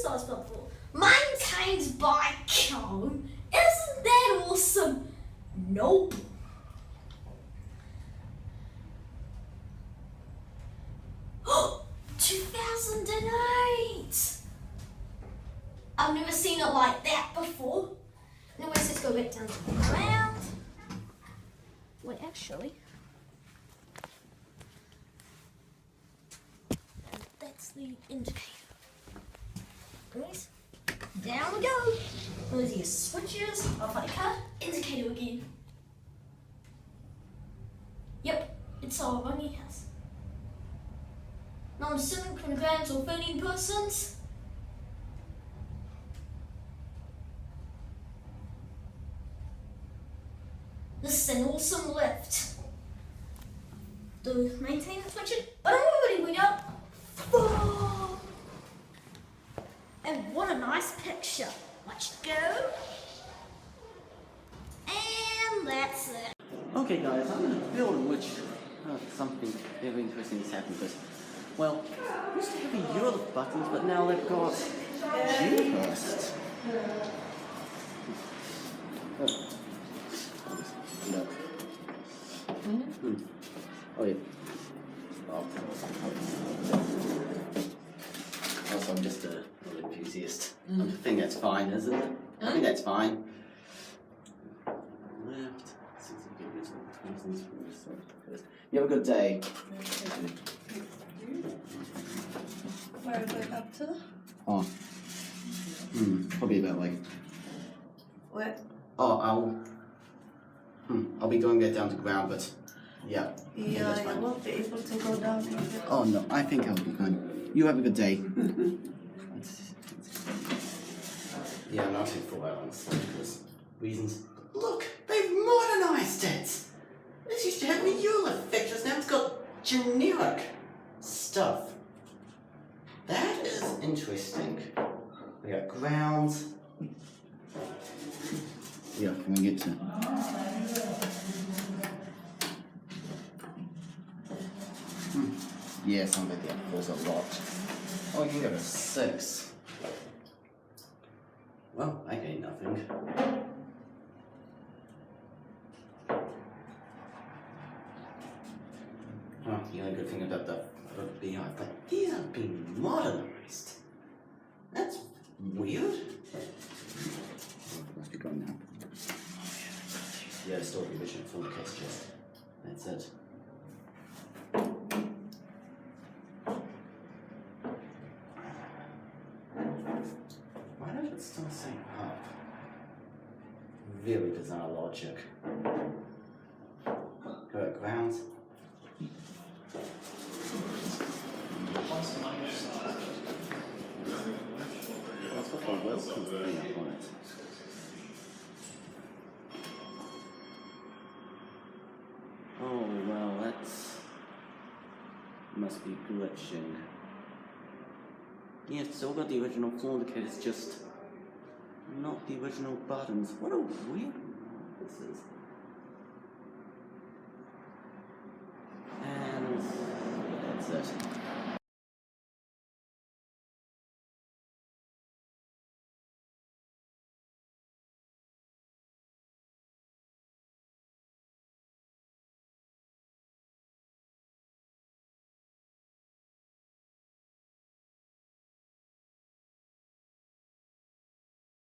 size platform. Maintained by Cone. Isn't that awesome? Nope. Oh, 2008. I've never seen it like that before. Anyways, let's go back down to the ground. Wait, actually. That's the indicator. Anyways, down we go. Those are your switches. Off I cut. Indicator again. Yep, it's our Aorangi house. Non-silicon grams or 13%. This is an awesome lift. Do maintain and switch it. But already we go. Oh. And what a nice picture. Let's go. And that's it. Okay guys, I'm in a build in which something very interesting has happened. But, well, we used to have the Eurolift buttons, but now they've got Dewhurst. No. Oh yeah. Also, I'm just a little enthusiast. I think that's fine, isn't it? I think that's fine. Left. You have a good day. Where are we going up to? Oh. Probably about like. Where? Oh, I'll be going back down to ground, but yeah. Yeah, you won't be able to go down here. Oh no, I think I'll be fine. You have a good day. Yeah, I'm not in full balance because reasons. Look, they've modernized it. This used to have the Eurolift fixtures, now it's got generic stuff. That is interesting. We got grounds. Yeah, can we get to? Yeah, sounds like the F4's a lot. Oh, you can go to 6. Well, I gained nothing. Oh, the only good thing about the beehive, but these are being modernized. That's weird. Must be gone now. Yeah, still the original full case chest. That's it. Why does it still say up? Very bizarre logic. Go at grounds. That's what the Wellington thing up on it. Oh well, that's must be glitching. Yeah, it's still got the original floor indicators, just not the original buttons. What a weird one this is. And that's it.